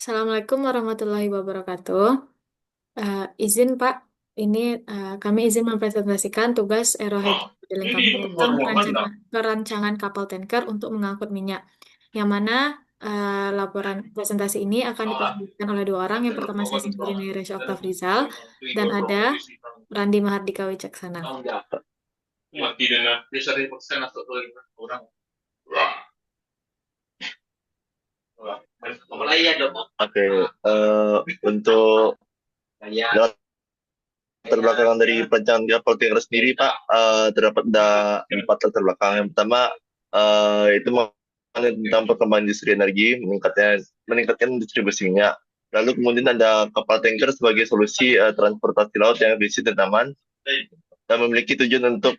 Assalamualaikum warahmatullahi wabarakatuh. Izin Pak, ini kami izin mempresentasikan tugas Arrowhead Drilling Ini Company ikut tentang ruangan dah. perancangan kapal tanker untuk mengangkut minyak. Yang mana laporan presentasi ini akan Ah, dipresentasikan oleh dua orang. Yang pertama saya sendiri ruangan. Nairesya Oktav Rizal dan ada Randi Mahardika Wicaksana. Mati dengan bisa dipaksa masuk ke orang. Wah. Mulai ya dong. Oke, untuk latar belakang dari perencanaan kapal tanker sendiri, Pak, terdapat ada empat latar belakang. Yang pertama, itu tentang perkembangan industri energi, meningkatkan distribusi minyak. Lalu kemudian ada kapal tanker sebagai solusi transportasi laut yang efisien dan aman, dan memiliki tujuan untuk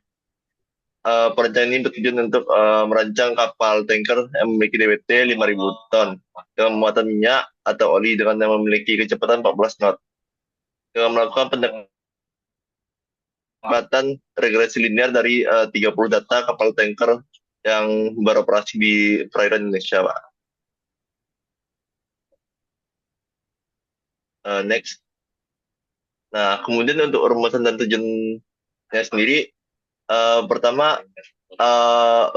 perencanaan ini bertujuan untuk merancang kapal tanker yang memiliki DWT 5.000 ton dengan muatan minyak atau oli dengan yang memiliki kecepatan 14 knot. Dengan melakukan pendekatan regresi linear dari 30 data kapal tanker yang beroperasi di perairan Indonesia, Pak. Next. Nah, kemudian untuk rumusan dan tujuannya sendiri, pertama,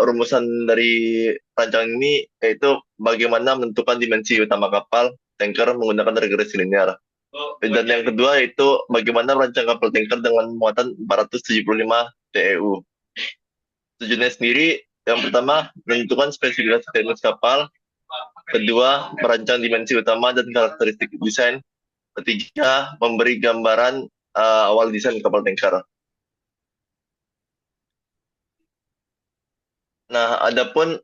rumusan dari rancangan ini yaitu bagaimana menentukan dimensi utama kapal tanker menggunakan regresi linear. Dan yang kedua yaitu bagaimana merancang kapal tanker dengan muatan 475 TEU. Tujuannya sendiri, yang pertama, menentukan spesifikasi teknis kapal. Kedua, merancang dimensi utama dan karakteristik desain. Ketiga, memberi gambaran awal desain kapal tanker. Nah, adapun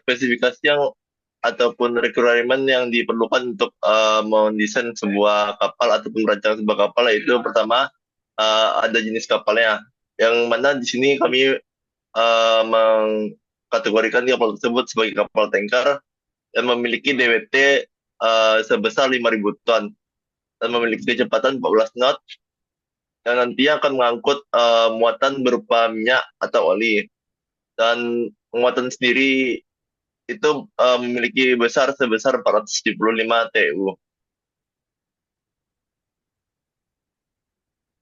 spesifikasi yang ataupun requirement yang diperlukan untuk mendesain sebuah kapal ataupun merancang sebuah kapal, yaitu pertama ada jenis kapalnya, yang mana di sini kami mengkategorikan kapal tersebut sebagai kapal tanker yang memiliki DWT sebesar 5.000 ton dan memiliki kecepatan 14 knot yang nantinya akan mengangkut muatan berupa minyak atau oli, dan muatan sendiri itu memiliki sebesar 475 TU.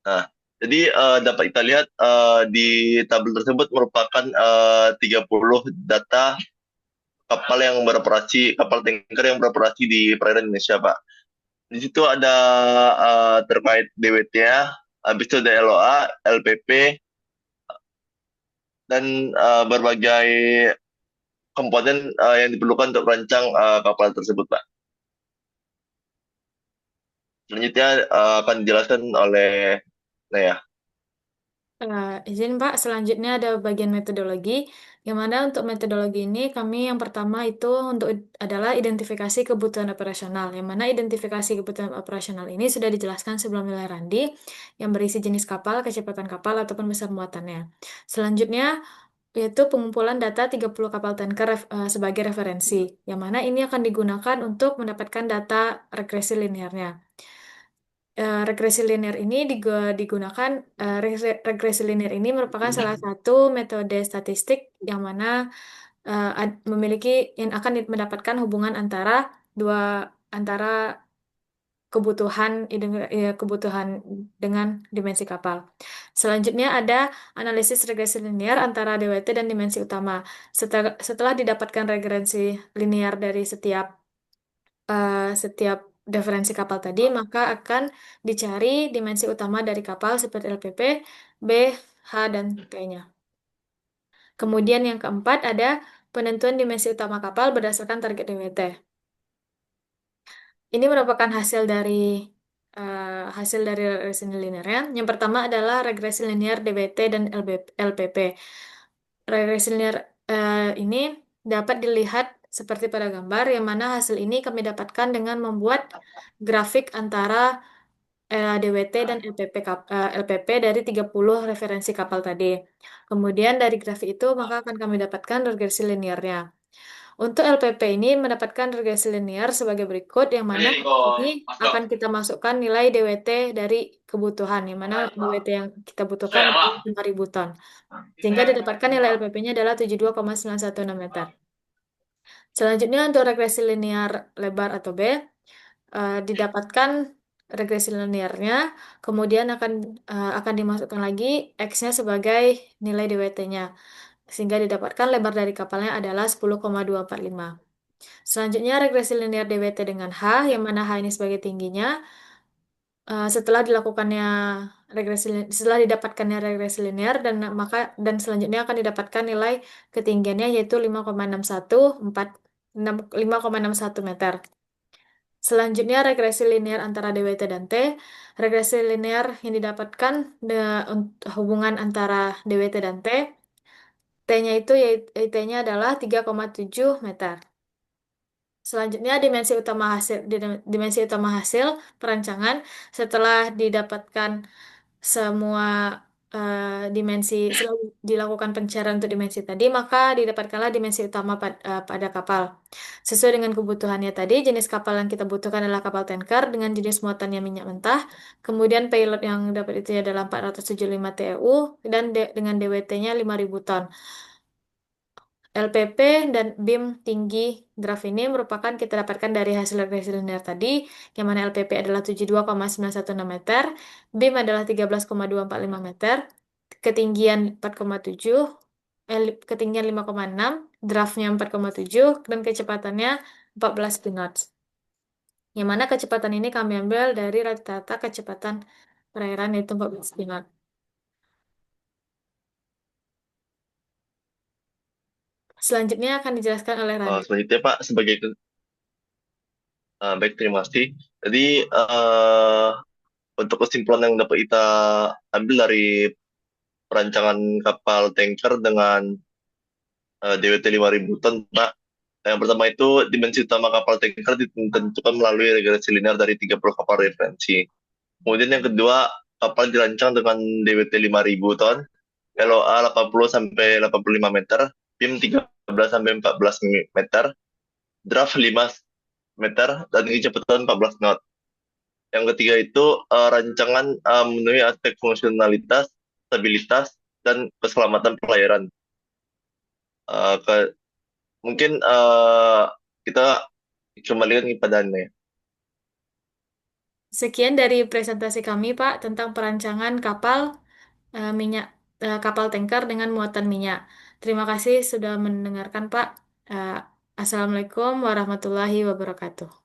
Nah, jadi dapat kita lihat di tabel tersebut merupakan 30 data kapal tanker yang beroperasi di perairan Indonesia, Pak. Di situ ada terkait DWT-nya, habis itu ada LOA, LPP, dan berbagai komponen yang diperlukan untuk merancang kapal tersebut, Pak. Selanjutnya akan dijelaskan oleh Naya. Izin Pak, selanjutnya ada bagian metodologi, yang mana untuk metodologi ini kami yang pertama itu adalah identifikasi kebutuhan operasional, yang mana identifikasi kebutuhan operasional ini sudah dijelaskan sebelumnya oleh Randi, yang berisi jenis kapal, kecepatan kapal, ataupun besar muatannya. Selanjutnya yaitu pengumpulan data 30 kapal tanker sebagai referensi, yang mana ini akan digunakan untuk mendapatkan data regresi linearnya. Regresi linear ini digunakan regresi linear ini merupakan salah satu metode statistik yang mana memiliki yang akan mendapatkan hubungan antara dua antara kebutuhan dengan dimensi kapal. Selanjutnya ada analisis regresi linear antara DWT dan dimensi utama. Setelah didapatkan regresi linear dari setiap referensi kapal tadi, maka akan dicari dimensi utama dari kapal seperti LPP, B, H, dan T-nya. Kemudian yang keempat ada penentuan dimensi utama kapal berdasarkan target DWT. Ini merupakan hasil dari regresi linearnya. Yang pertama adalah regresi linear DWT dan LPP. Regresi linear ini dapat dilihat seperti pada gambar, yang mana hasil ini kami dapatkan dengan membuat grafik antara DWT dan LPP dari 30 referensi kapal tadi. Kemudian dari grafik itu maka akan kami dapatkan regresi linearnya. Untuk LPP ini mendapatkan regresi linear sebagai berikut, yang mana ini akan kita masukkan nilai DWT dari kebutuhan, yang mana DWT yang kita butuhkan adalah 5.000 ton. Sehingga didapatkan nilai LPP-nya adalah 72,916 meter. Selanjutnya untuk regresi linear lebar atau B, didapatkan regresi linearnya, kemudian akan dimasukkan lagi X-nya sebagai nilai DWT-nya, sehingga didapatkan lebar dari kapalnya adalah 10,245. Selanjutnya regresi linear DWT dengan H, yang mana H ini sebagai tingginya. Setelah dilakukannya setelah didapatkannya regresi linear dan selanjutnya akan didapatkan nilai ketinggiannya yaitu 5,614 meter. Selanjutnya regresi linear antara DWT dan T. Regresi linear yang didapatkan untuk hubungan antara DWT dan T. T-nya itu yaitu T-nya adalah 3,7 meter. Selanjutnya dimensi utama hasil perancangan setelah didapatkan semua setelah dilakukan pencarian untuk dimensi tadi, maka didapatkanlah dimensi utama pada kapal. Sesuai dengan kebutuhannya tadi, jenis kapal yang kita butuhkan adalah kapal tanker dengan jenis muatannya minyak mentah. Kemudian payload yang dapat itu adalah 475 TEU dengan DWT-nya 5.000 ton. LPP dan BIM tinggi draft ini merupakan kita dapatkan dari hasil regresi linear tadi, yang mana LPP adalah 72,916 meter, BIM adalah 13,245 meter, ketinggian 4,7, ketinggian 5,6, draftnya 4,7, dan kecepatannya 14 knots. Yang mana kecepatan ini kami ambil dari rata-rata kecepatan perairan yaitu 14 knot. Selanjutnya akan dijelaskan oleh Randi. Selanjutnya Pak, baik, terima kasih. Jadi untuk kesimpulan yang dapat kita ambil dari perancangan kapal tanker dengan DWT 5.000 ton, Pak. Yang pertama itu dimensi utama kapal tanker ditentukan melalui regresi linear dari 30 kapal referensi. Kemudian yang kedua, kapal dirancang dengan DWT 5.000 ton, LOA 80 sampai 85 meter, PIM 13 sampai 14 meter, draft 5 meter, dan kecepatan 14 knot. Yang ketiga itu rancangan memenuhi aspek fungsionalitas, stabilitas, dan keselamatan pelayaran. Eh, ke, Mungkin kita kembalikan kepada Anda ya. Sekian dari presentasi kami, Pak, tentang perancangan kapal minyak kapal tanker dengan muatan minyak. Terima kasih sudah mendengarkan, Pak. Eh, Assalamualaikum warahmatullahi wabarakatuh.